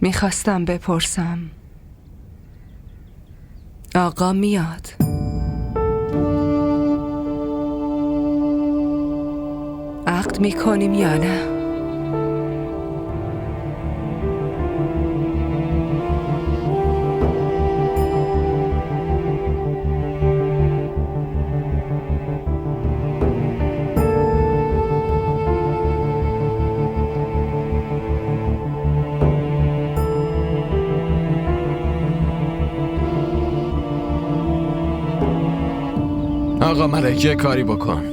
میخواستم بپرسم آقا میاد؟ عقد میکنیم یا نه؟ آقا ملک یه کاری بکن.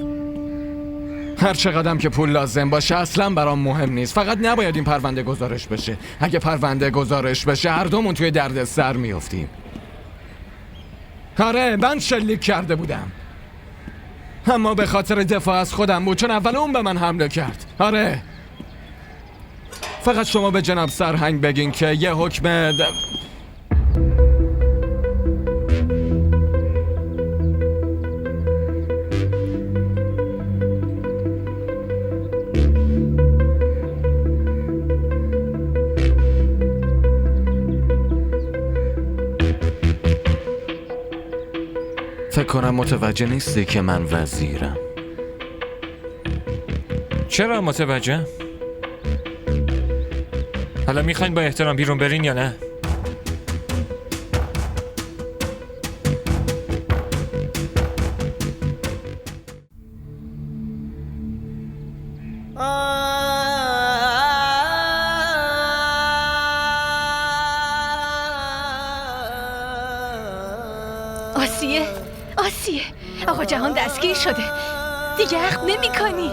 هر چقدرم که پول لازم باشه اصلا برام مهم نیست. فقط نباید این پرونده گزارش بشه. اگه پرونده گزارش بشه هر دومون توی درد سر میافتیم. آره من شلیک کرده بودم، اما به خاطر دفاع از خودم بود، چون اول اون به من حمله کرد. آره فقط شما به جناب سرهنگ بگین که یه حکم فکر کنم متوجه نیستی که من وزیرم. چرا متوجه؟ حالا میخواین با احترام بیرون برین یا نه؟ آسیه آقا جهان دستگیر شده، دیگه عقد نمی کنی.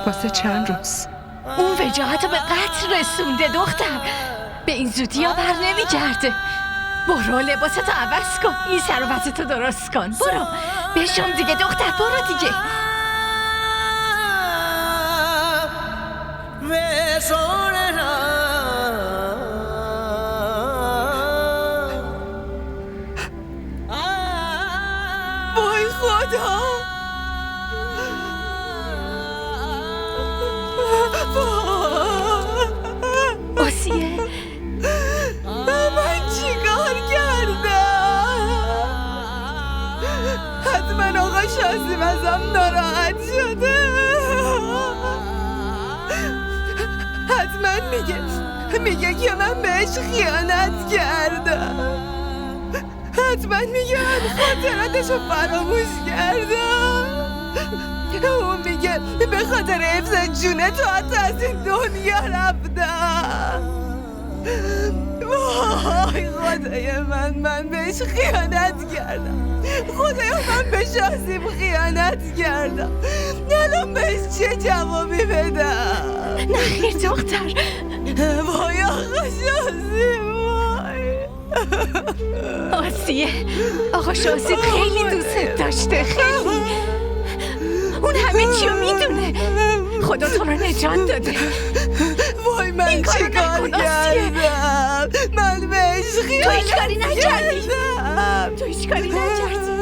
واسه چند روز؟ اون وجاهت رو به قتل رسونده دختر، به این زودی ها بر نمی گرده. برو لباستو عوض کن، این سر و وضعتو درست کن، برو بشم دیگه دختر، برو دیگه. وای خدا، آسیه من چیکار کردم؟ حتما آقا شازیم ازم ناراحت شده، حتما میگه که من بهش خیانت کردم، حتما میگه من خاطراتشو فراموش کردم. اون میگه به خاطر حفظ جون تو حتی از این دنیا رفتم. وای خدای من بهش خیانت کردم، خدایا من به شازیم خیانت کردم. الان بهش چه جوابی بدم؟ نخیر دختر. وای آقا شازیم، وای. آسیه آقا شازیم خیلی دوست داشته، خیلی. اون همه چیو میدونه، خدا تو رو نجات داده. وای من چی کار کردم؟ من بهش تو هیچ کاری نکردی، خیانت تو هیچ کاری نکردی.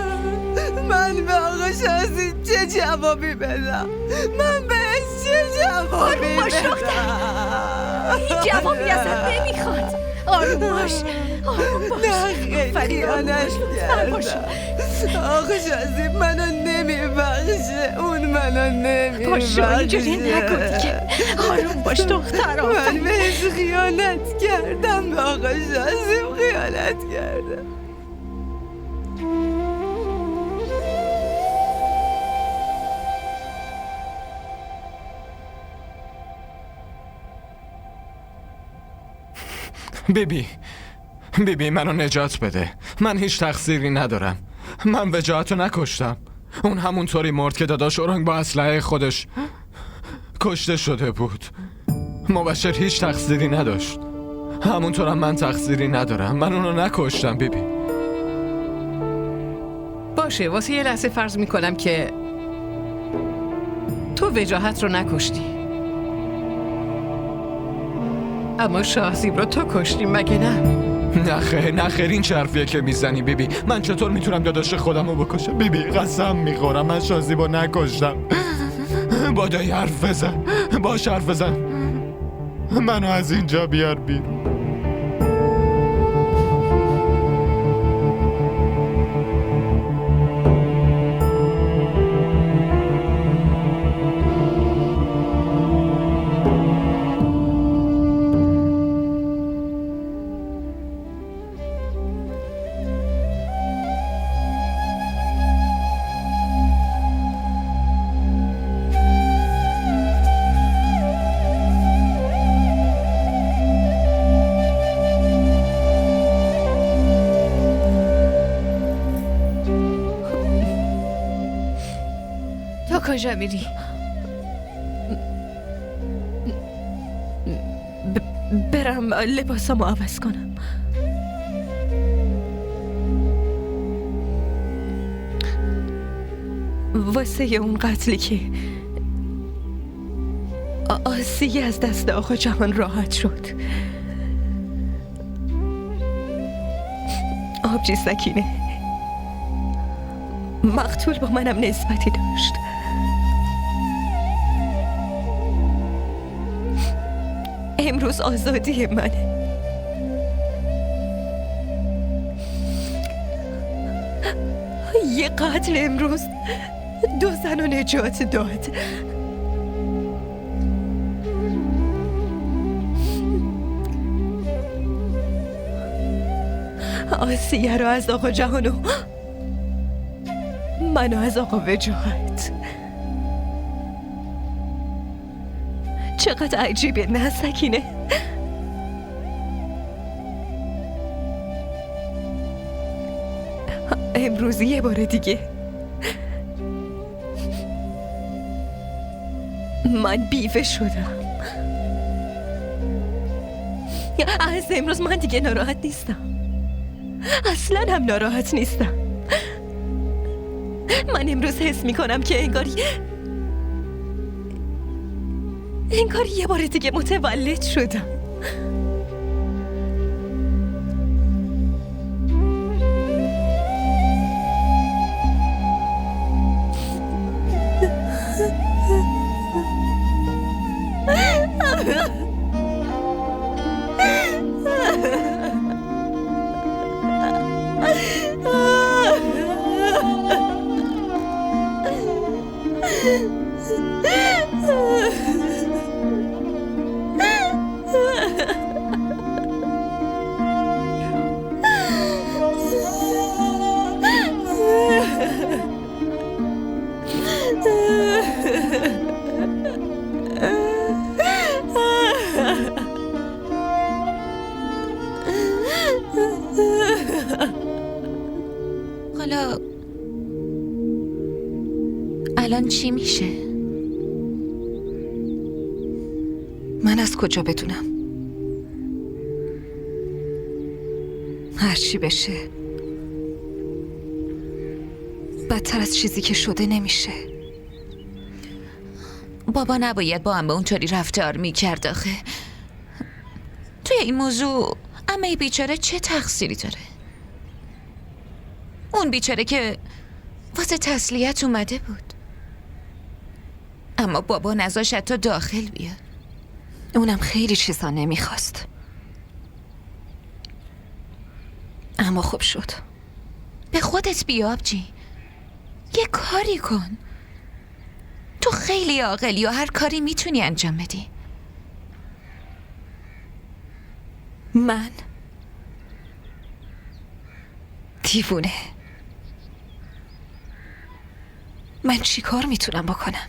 من به آقا شازیم چه جوابی بدم؟ من بهش چه جوابی باش دختر، بدم؟ هیچ جوابی ازت نمیخواد. آروم باش، آروم باش. نه خیانت کردم. آقا شازیم منو نمیبخشه، اون منو نمیبخشه. باش اینجوری نکن دیگه، آروم باش دختر. من بهش خیانت کردم، به آقا شازیم خیانت کردم. بیبی منو نجات بده، من هیچ تقصیری ندارم، من وجاهتو نکشتم. اون همونطوری مرد که داداش اورنگ با اسلحه خودش کشته شده بود. مبشر هیچ تقصیری نداشت، همونطورم من تقصیری ندارم، من اونو نکشتم. بیبی باشه، واسه یه لحظه فرض میکنم که تو وجاهت رو نکشتی، اما شاهزیب رو تو کشتی مگه نه؟ نه خیر این چه حرفیه که میزنی بیبی؟ من چطور میتونم داداش خودم رو بکشم؟ بیبی قسم میخورم من شاهزیب رو نکشتم. بادایی حرف بزن، باش حرف بزن. منو از اینجا بیار بیرون. تو کجا میری؟ برم لباسامو عوض کنم. واسه اون قتلی که آسیه از دست آقا جهان راحت شد. آبجی سکینه مقتول با منم نسبتی داشت. امروز آزادی منه. یه قتل امروز 2 زن رو نجات داد. آسیه رو از آقا جهانو، منو از آقا وجاهت. چقدر عجیبه نه سکینه؟ امروز یه بار دیگه من بیوه شدم. از امروز من دیگه ناراحت نیستم. اصلا هم ناراحت نیستم. من امروز حس میکنم که انگاری یه بار دیگه متولد شدم. حالا الان چی میشه؟ من از کجا بدونم؟ هرچی بشه بدتر از چیزی که شده نمیشه. بابا نباید با عمه اونطوری رفتار میکرد آخه. توی این موضوع عمه بیچاره چه تقصیری داره؟ اون بیچاره که واسه تسلیت اومده بود، اما بابا نذاشت حتی داخل بیاد. اونم خیلی چیزا نمیخواست، اما خوب شد. به خودت بیا آبجی، یه کاری کن. تو خیلی عاقلی و هر کاری میتونی انجام بدی. من دیوونه؟ من چی کار میتونم بکنم؟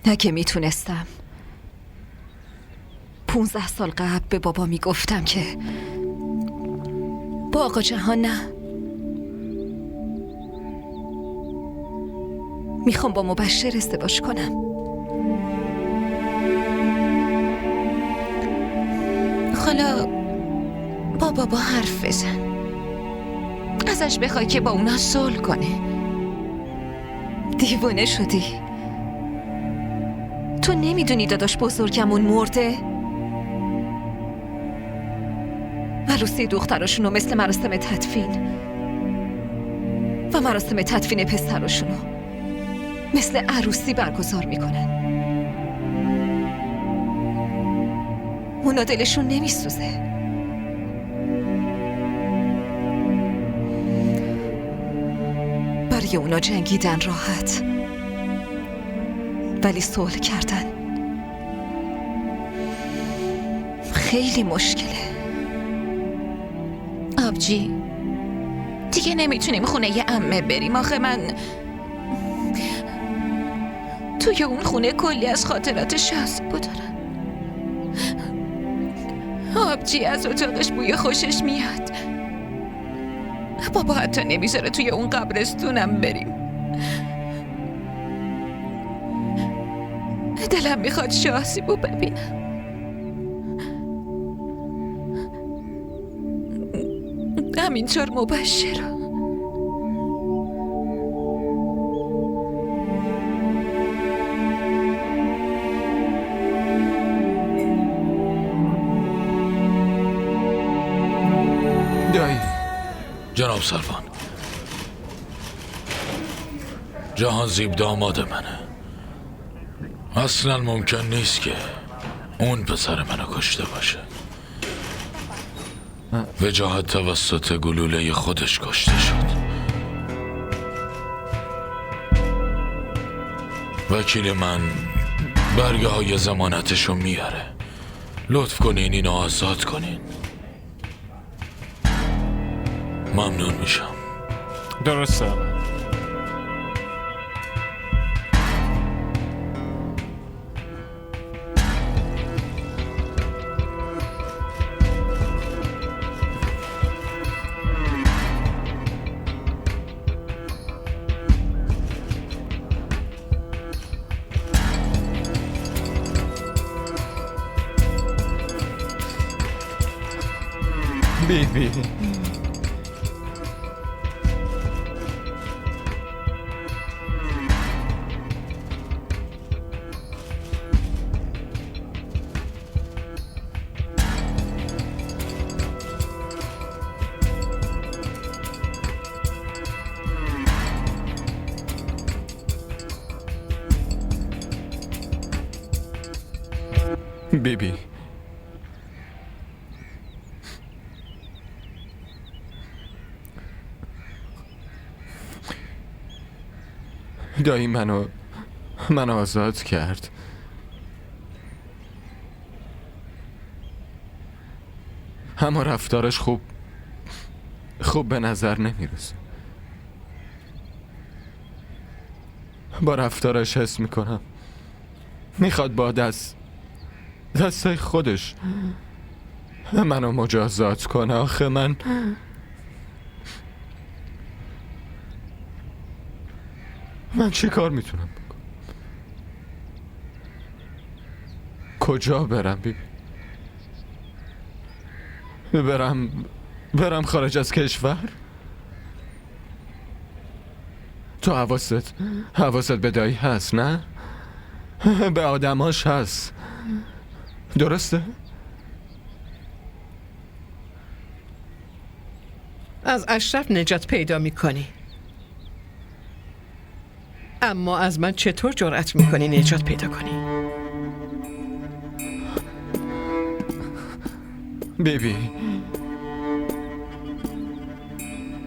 اگه میتونستم 15 سال قبل به بابا میگفتم که با آقا جهان نه، میخوام با مبشر ازدواج کنم. حالا با بابا حرف بزن، ازش بخوای که با اونا صلح کنه. دیوانه شدی؟ تو نمیدونی داداش بزرگمون مرده؟ عروسی دختراشونو مثل مراسم تدفین و مراسم تدفین پسراشونو مثل عروسی برگزار میکنن. اونا دلشون نمیسوزه. برای اونا جنگیدن راحت، ولی صلح کردن خیلی مشکله. آبجی دیگه نمیتونیم خونه ی عمه بریم. آخه من توی اون خونه کلی از خاطرات شاسبو دارم. آبجی از اتاقش بوی خوشش میاد. بابا حتی نمیذاره توی اون قبرستونم بریم. دلم میخواد شاسبو ببینم. همینطور مبشرا. دایی جناب سروان، جهانزیب داماد منه. اصلا ممکن نیست که اون پسر منو کشته باشه. وجاهت توسط گلوله خودش کشته شد. وکیل من برگه های ضمانتشو میاره. لطف کنین اینو آزاد کنین. ممنون میشم. درسته آقا. بیبی بیبی دایی منو آزاد کرد. اما رفتارش خوب به نظر نمیرسه. با رفتارش حس میکنم میخواد با دستای خودش منو مجازات کنه. آخه من چی کار میتونم بکنم؟ کجا برم بیبی؟ برم خارج از کشور؟ تو حواست به دایی هست نه؟ به آدماش هست درسته؟ از اشرف نجات پیدا میکنی، اما از من چطور جرأت میکنی نجات پیدا کنی؟ بیبی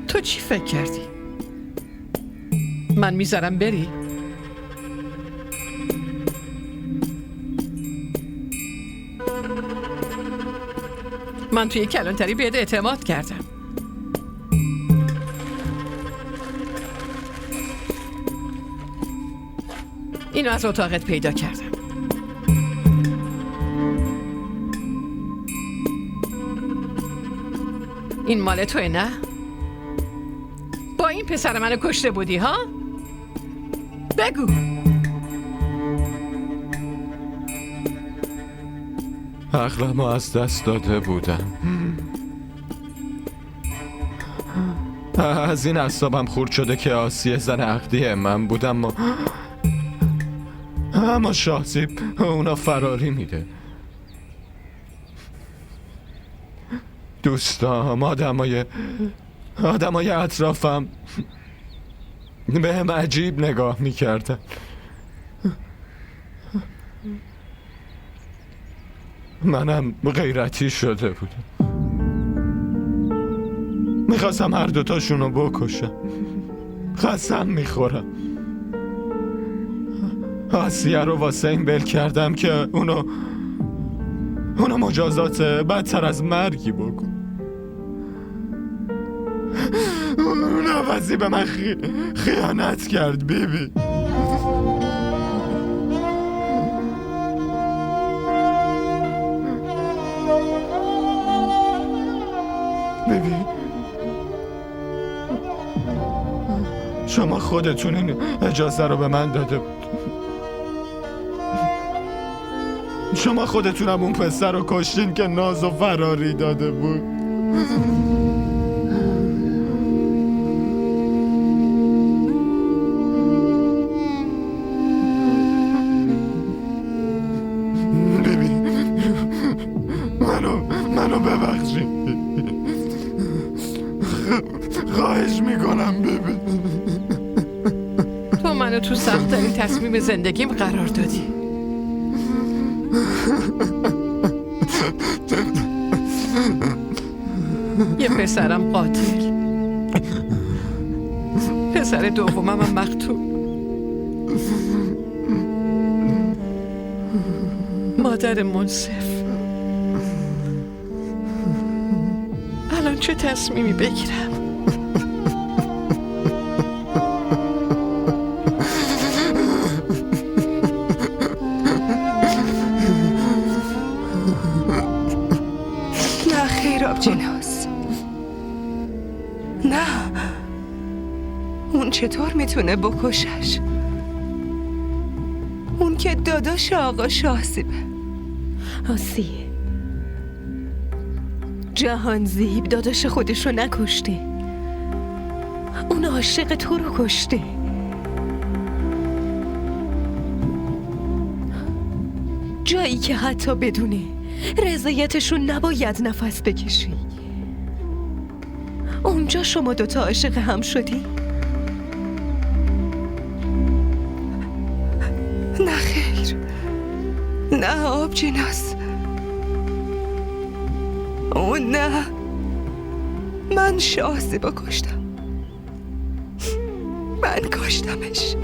تو چی فکر کردی؟ من میذارم بری؟ من توی کلانتری بهت اعتماد کردم. اینو از اتاقت پیدا کردم. این مال توه نه؟ با این پسر منو کشته بودی ها؟ بگو. عقلمو از دست داده بودم. از این اعصابم خورد شده که آسیه زن عقدی من بودم اما شاهزیب اونا فراری میده. دوستام آدمای اطرافم به هم عجیب نگاه میکردن. منم غیرتی شده بودم، میخواستم هر دوتاشونو بکشم. قسم میخورم آسیه رو واسه این بل کردم که اونو مجازات بدتر از مرگی بکن. اون عوضی به من خیانت کرد بیبی. بیبی شما خودتون این اجازه رو به من داده بود. شما خودتونم اون پسر رو کشتین که ناز و فراری داده بود. ببین منو ببخشید. خواهش میکنم ببین. تو منو تو سخت‌ترین تصمیم زندگیم قرار دادی. یه پسرم قاتل، پسر دومم هم مقتول، مادر منصف. الان چه تصمیمی بگیرم؟ نه خیر آبجیناس، نه. اون چطور میتونه بکشش؟ اون که داداش آقا شاهزیبه. آسیه، جهانزیب داداش خودش رو نکشته، اون عاشق تو رو کشته. جایی که حتی بدونه رضایتشون نباید نفس بکشی، اونجا شما دوتا عاشق هم شدی؟ نه خیر، نه آبجیناس، اون نه. من شاهزیبا کشتم، من کشتمش.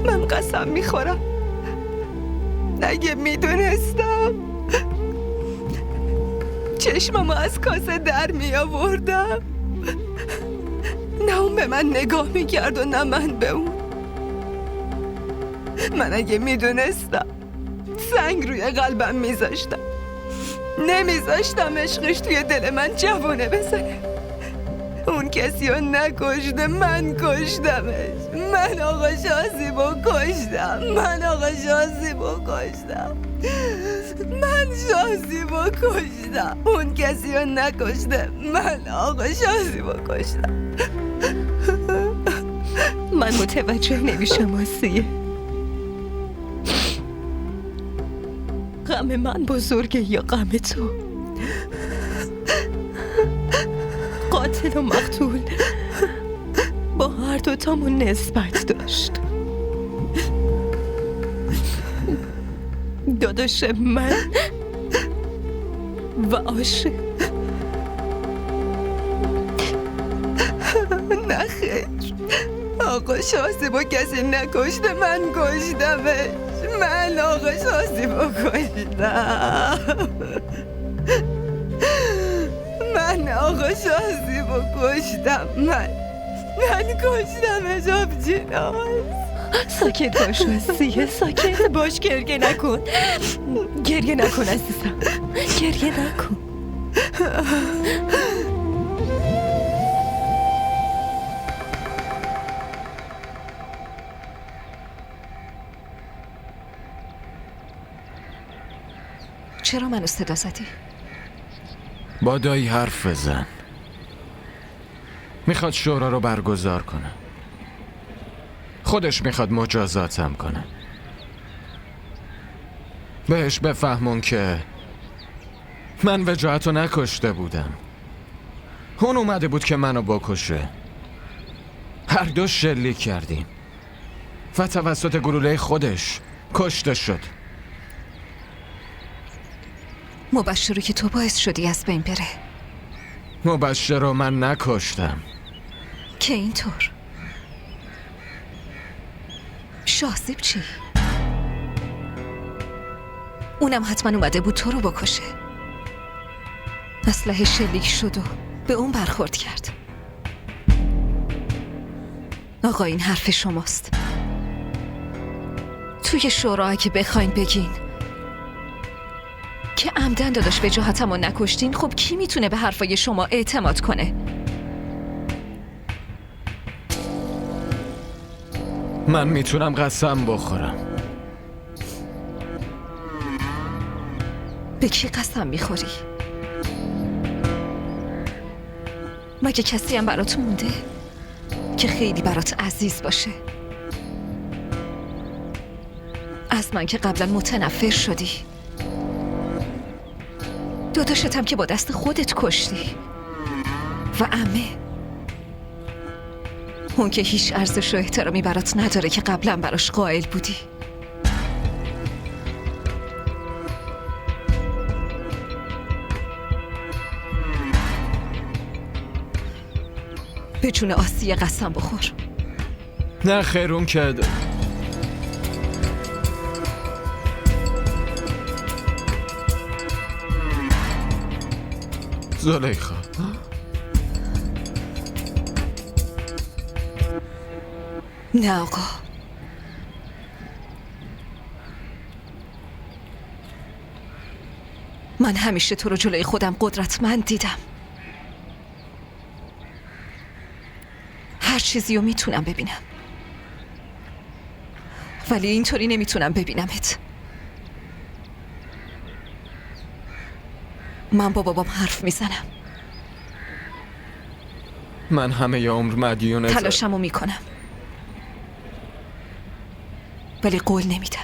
من قسم میخورم اگه میدونستم چشممو از کاسه در می آوردم. نه اون به من نگاه میکرد و نه من به اون. من اگه میدونستم سنگ روی قلبم میذاشتم، نمیذاشتم عشقش توی دل من جوونه بزنه. اون کسی رو نکشته، من کشتمش. من آقا شاهزیبا کشتم. من آقا شاهزیبا کشتم. من شاهزیبا کشتم. اون کسی رو نکشته، من آقا شاهزیبا کشتم. من متوجه نمیشم آسیه. غم من بزرگه یا غم تو؟ قاتل و مقتول با هر دوتامون نسبت داشت. داداش من و عاشق. نه خیر، آقا شاهزیبا کسی نکشته، من کشتمش. من آقا شاهزیبا کشتم. من آقا شاهزیبا کشتم. من کشتمش آبجیناس. ساکت باش آسیه، ساکت باش. گریه نکن، گریه نکن عزیزم، گریه نکن. چرا منو صدا زدی؟ با دایی حرف بزن. میخواد شورا رو برگزار کنه. خودش میخواد مجازاتم کنه. بهش بفهمون که من وجاهت رو نکشته بودم. اون اومده بود که منو بکشه. هر دو شلیک کردیم و توسط گلوله خودش کشته شد. مبشر رو که تو باعث شدی از بین بره. مبشر رو من نکشتم. که اینطور؟ شاهزیب چی؟ اونم حتما اومده بود تو رو بکشه. اسلحه شلیک شد و به اون برخورد کرد. آقا این حرف شماست. توی شورا اگه بخواین بگین که عمدن داداش وجاهتمو نکشتین، خب کی میتونه به حرفای شما اعتماد کنه؟ من میتونم قسم بخورم. به کی قسم میخوری؟ مگه کسی هم برات مونده که خیلی برات عزیز باشه؟ از من که قبلا متنفر شدی. داداشتم که با دست خودت کشتی. و عمه، اون که هیچ ارزش و احترامی برات نداره که قبلا براش قائل بودی. به جون آسیه قسم بخور. نه خیر، اون که زلیخا، نه آقا، من همیشه تو رو جلوی خودم قدرتمند دیدم. هر چیزی رو میتونم ببینم، ولی اینطوری نمیتونم ببینمت. من با بابام حرف میزنم. من همه عمر مدیونت تلاشمو میکنم، ولی قول نمیدم.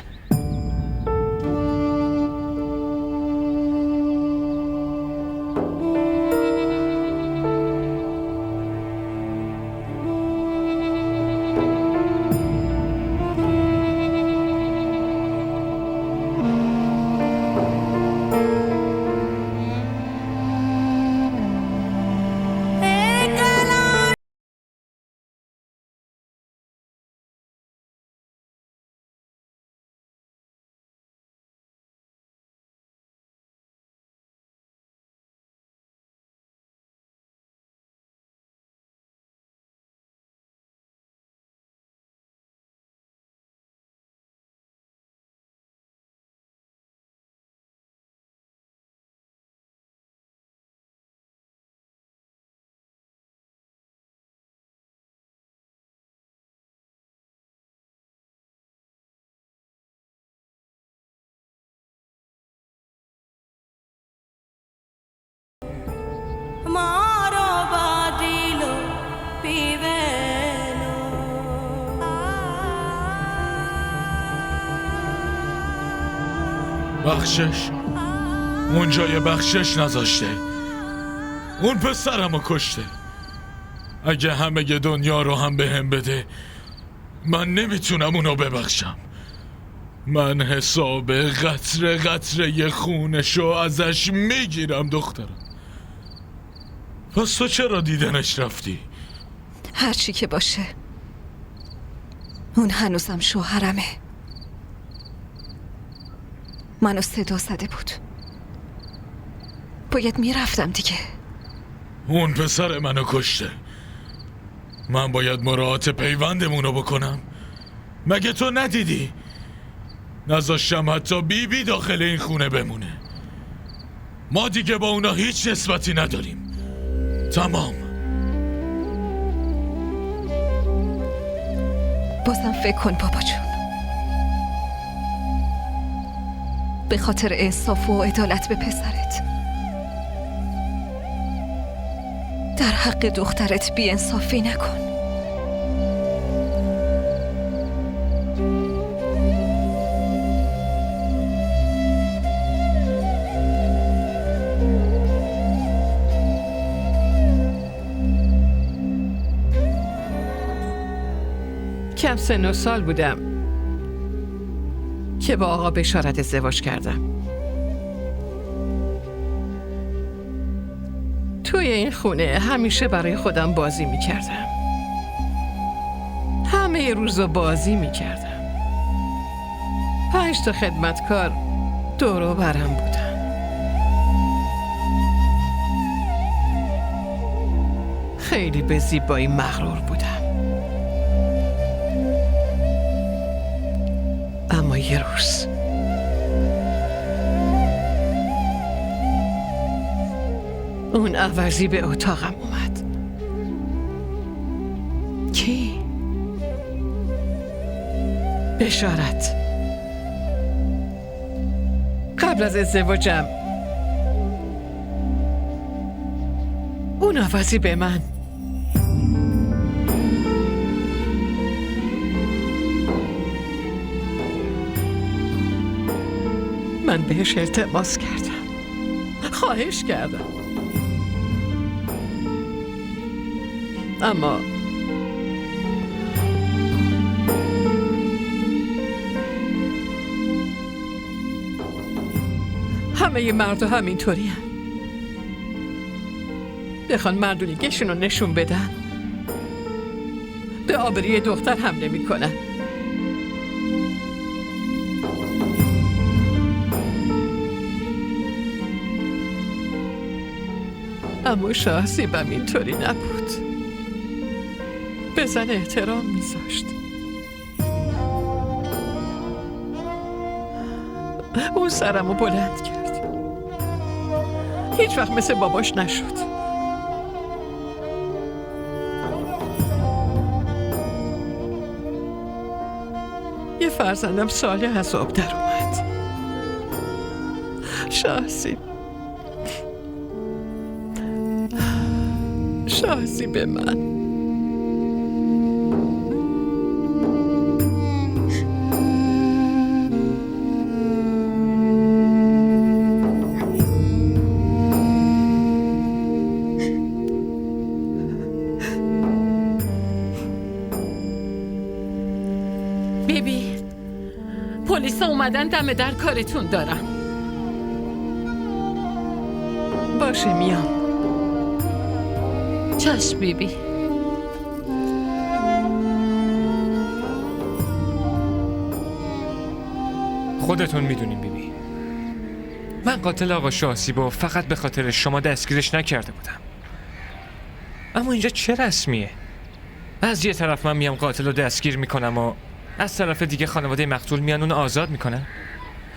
بخشش اون جای بخشش نذاشته. اون پسرمو کشته. اگه همه دنیا رو هم به هم بده، من نمیتونم اونو ببخشم. من حساب قطره قطره خونشو ازش میگیرم دخترم. پس تو چرا دیدنش رفتی؟ هرچی که باشه، اون هنوزم شوهرمه. منو صدا زده بود، باید میرفتم دیگه. اون پسر منو کشته. من باید مراعات پیوندمونو بکنم. مگه تو ندیدی؟ نذاشتم حتی بیبی داخل این خونه بمونه. ما دیگه با اونا هیچ نسبتی نداریم. تمام. بازم فکر کن بابا جون، به خاطر انصاف و عدالت به پسرت، در حق دخترت بی انصافی نکن. کم سن و سال بودم که با آقا بشارت ازدواج کردم. توی این خونه همیشه برای خودم بازی میکردم. همه روزو بازی میکردم. 5 تا خدمتکار دور و برم بودن. خیلی به زیبایی مغرور بودم. اما یه روز اون عوضی به اتاقم اومد. کی؟ بشارت. قبل از ازدواجم اون عوضی به من بهش التماس کردم، خواهش کردم، اما همه مرد همینطوری هم. بخوان مردونگیشون رو نشون بدن به آبروی دختر حمله میکنن. اما شاهزیبم اینطوری نبود. به زن احترام میذاشت. اون سرمو بلند کرد. هیچ وقت مثل باباش نشد. یه فرزندم صالح از آب در اومد. شاهزیب، شاهزیب من. بیبی، پلیس اومدن دم در، کارتون دارم. باشه میام. چشم بیبی. خودتون میدونین بیبی، من قاتل آقا شاهزیبو فقط به خاطر شما دستگیرش نکرده بودم. اما اینجا چه رسمیه؟ از یه طرف من میام قاتل رو دستگیر میکنم و از طرف دیگه خانواده مقتول میان اون آزاد میکنن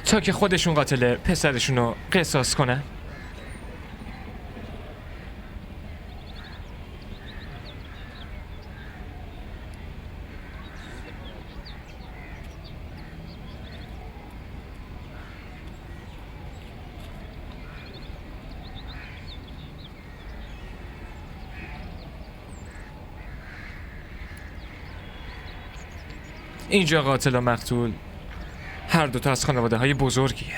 تا که خودشون قاتل پسرشون رو قصاص کنن. اینجا قاتل و مقتول هر دوتا از خانواده های بزرگیه.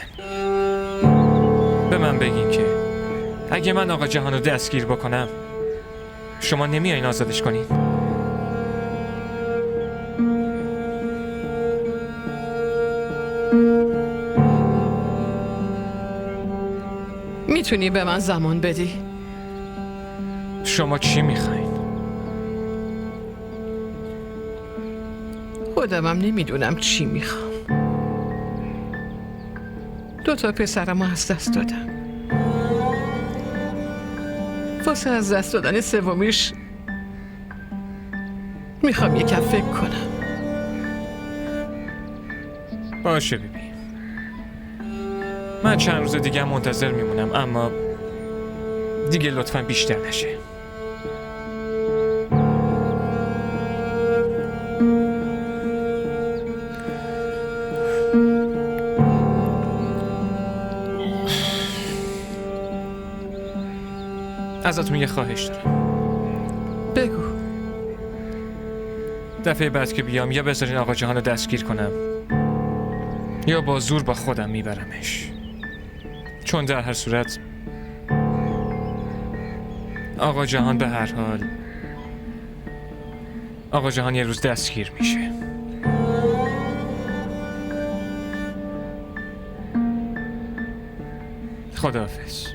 به من بگین که اگه من آقا جهان رو دستگیر بکنم شما نمیایین آزادش کنین؟ میتونی به من زمان بدی؟ شما چی میخواین؟ خودمم نمیدونم چی میخوام. 2 تا پسرمو از دست دادم. واسه از دست دادن سومیش میخوام یکم فکر کنم. باشه بیبی، من چند روز دیگه منتظر میمونم، اما دیگه لطفاً بیشتر نشه. ازتون یه خواهش دارم. بگو. دفعه بعد که بیام یا بذارین آقا جهان رو دستگیر کنم یا با زور با خودم میبرمش، چون در هر صورت آقا جهان به هر حال آقا جهان یه روز دستگیر میشه. خداحافظ.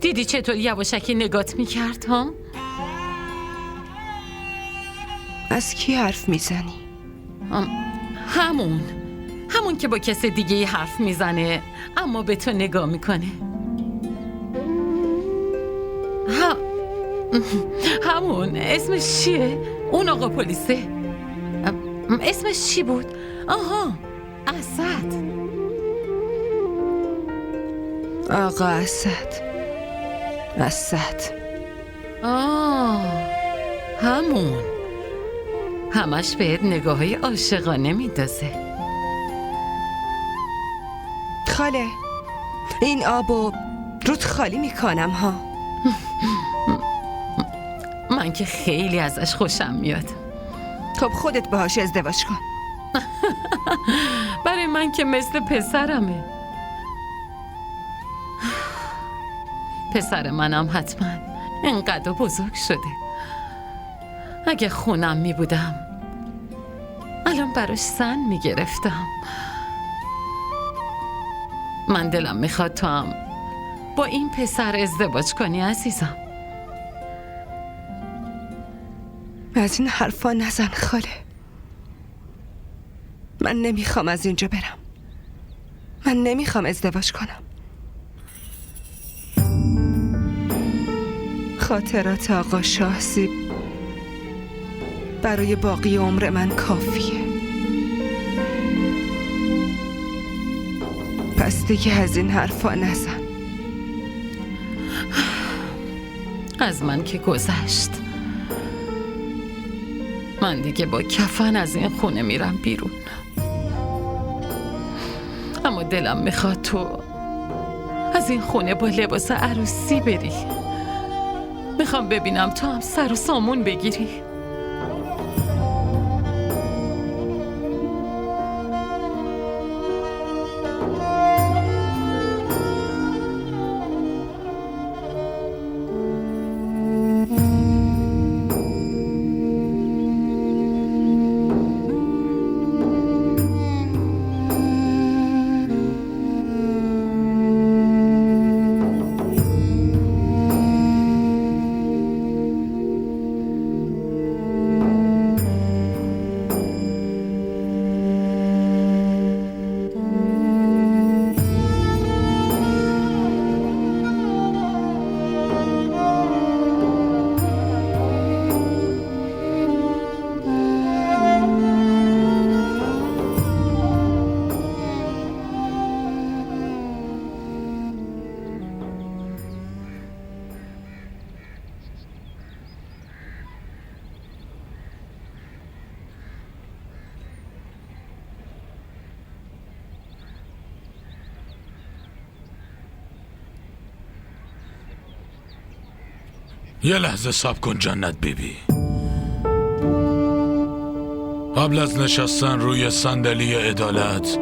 دیدی چطور یواشکی نگات میکرد ها؟ از کی حرف میزنی؟ همون که با کس دیگه حرف میزنه اما به تو نگاه میکنه. همون اسمش چیه؟ اون آقا پلیسه. اسمش چی بود؟ آها، اسد. آقا اسد. همون همش بهت نگاهی عاشقانه میدازه. خاله این آبو رود خالی میکنم ها. من که خیلی ازش خوشم میاد. خب خودت باهاش ازدواج کن. برای من که مثل پسرمه. پسر منم حتما اینقدر بزرگ شده. اگه خونم می بودم الان براش زن می گرفتم. من دلم میخواد تو هم با این پسر ازدواج کنی عزیزم. از این حرفا نزن خاله. من نمیخوام از اینجا برم. من نمیخوام ازدواج کنم. خاطرات آقا شاهزیب برای باقی عمر من کافیه. پس دیگه از این حرفا نزن. از من که گذشت. من دیگه با کفن از این خونه میرم بیرون. اما دلم میخواد تو از این خونه با لباس عروسی بری. میخوام ببینم تو هم سر و سامون بگیری. یه لحظه صبر کن جنت بیبی. قبل از نشستن روی صندلی عدالت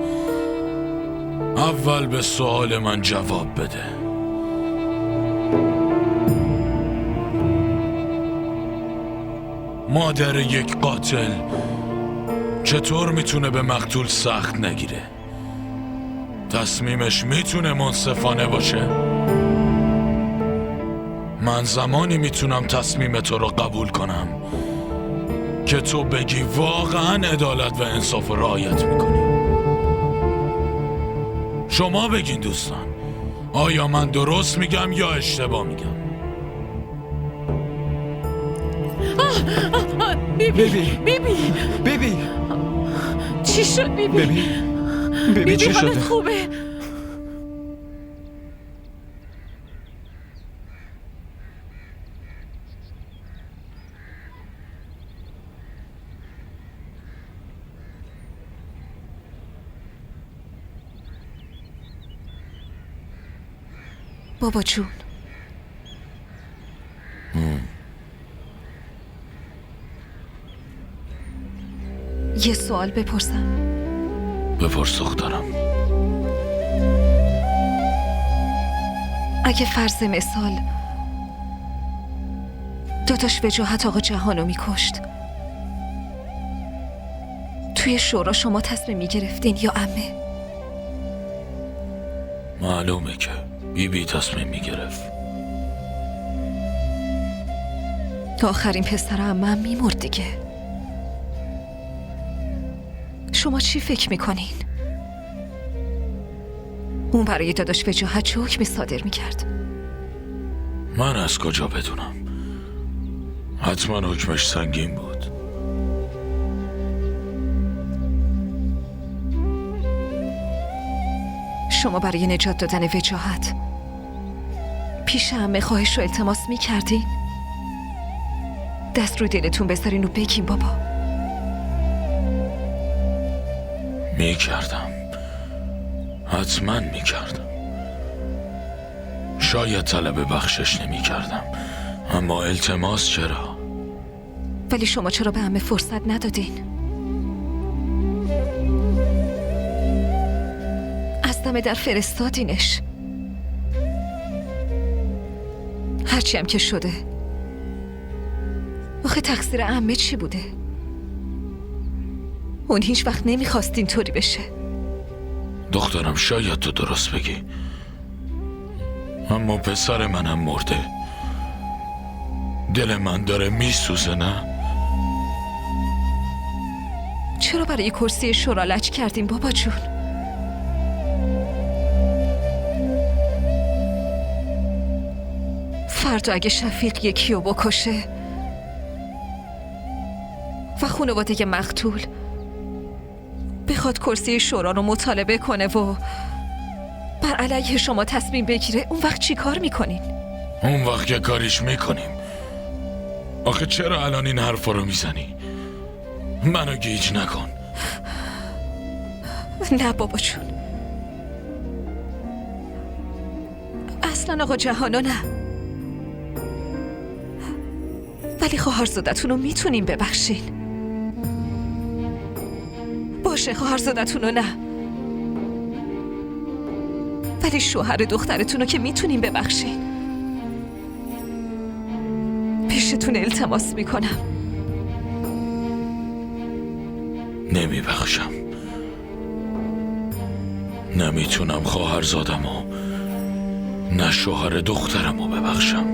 اول به سوال من جواب بده. مادر یک قاتل چطور میتونه به مقتول سخت نگیره؟ تصمیمش میتونه منصفانه باشه؟ من زمانی میتونم تصمیم تو رو قبول کنم که تو بگی واقعا عدالت و انصاف رو رعایت میکنی. شما بگین دوستان، آیا من درست میگم یا اشتباه میگم؟ بیبی چی شد بیبی؟ بیبی چی حالت شده؟ خوبه؟ بابا جون یه سوال بپرسم؟ بپرس دخترم. اگه فرض مثال داداش وجاهت آقا جهانو میکشت، توی شورا شما تصمیم میگرفتین یا عمه؟ معلومه که بیبی تصمیم میگرفت. آخرین پسر عمم میمرد دیگه. شما چی فکر میکنین؟ اون برای داداش وجاهت چه حکمی صادر میکرد؟ من از کجا بدونم؟ حتما حکمش سنگین بود. شما برای نجات دادن وجاهت پیش عمه خواهش و التماس میکردین؟ دست رو دلتون بذارین و بگین بابا. میکردم، حتما میکردم. شاید طلب بخشش نمیکردم، اما التماس چرا؟ ولی شما چرا به عمه فرصت ندادین؟ از دم در فرستادینش. هرچی هم که شده، آخه تقصیر عمه چی بوده؟ اون هیچ وقت نمیخواست اینطوری بشه. دخترم شاید تو درست بگی، اما پسر منم مرده. دل من داره میسوزه نه؟ چرا برای کرسی شورا لج کردیم بابا جون؟ فردا اگه شفیق یکی رو بکشه و خانواده مقتول بخواد کرسی شورا رو مطالبه کنه و بر علیه شما تصمیم بگیره، اون وقت چی کار میکنین؟ اون وقت که کاریش میکنیم. آخه چرا الان این حرفا رو میزنی؟ منو گیج نکن. نه بابا جون، اصلا آقا جهانو نه. ولی خواهرزادتون رو میتونیم ببخشین. باشه خواهرزادتون رو نه، ولی شوهر دخترتون رو که میتونیم ببخشین. پیشتون التماس میکنم. نمیبخشم. نمیتونم خواهرزادمو نه شوهر دخترمو ببخشم.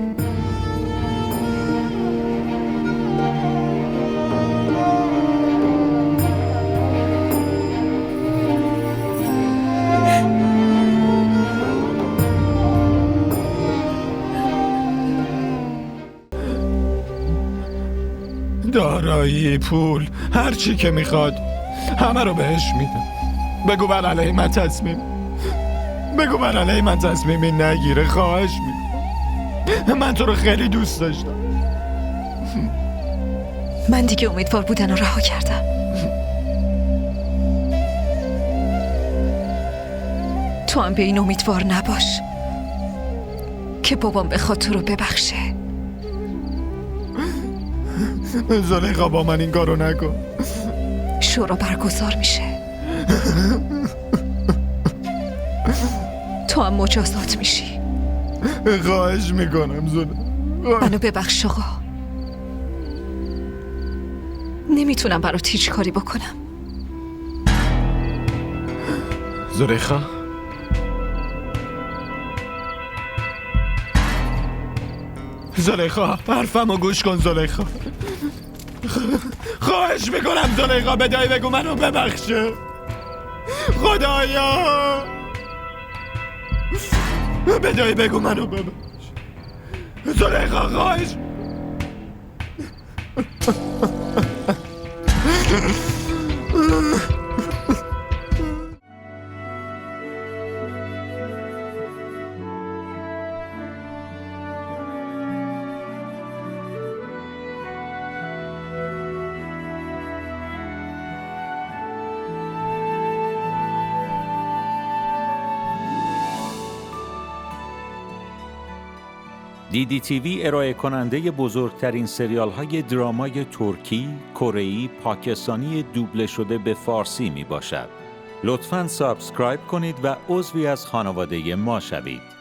دارایی، پول، هر چی که میخواد همه رو بهش میدم. بگو بر علیه من تصمیم، بگو بر علیه من تصمیمی نگیره. خواهش میکنم، من تو رو خیلی دوست داشتم. من دیگه امیدوار بودن رو رها کردم. تو هم به این امیدوار نباش که بابام بخواد تو رو ببخشه. زلیخا با من این کارو نکن. شورا برگزار میشه، تو هم مجازات میشی. خواهش میکنم زلیخا، منو ببخش آقا. نمیتونم برات هیچ کاری بکنم. زلیخا زلیخا، حرفمو گوش کن زلیخا. خواهش میکنم زلیخا، بدای بگو منو ببخشه. خدایا بدای بگو منو ببخش. زلیخا خواهش. DDTV ارائه کننده بزرگترین سریال های درامای ترکی، کره‌ای، پاکستانی دوبله شده به فارسی می باشد. لطفاً سابسکرایب کنید و عضوی از خانواده ما شوید.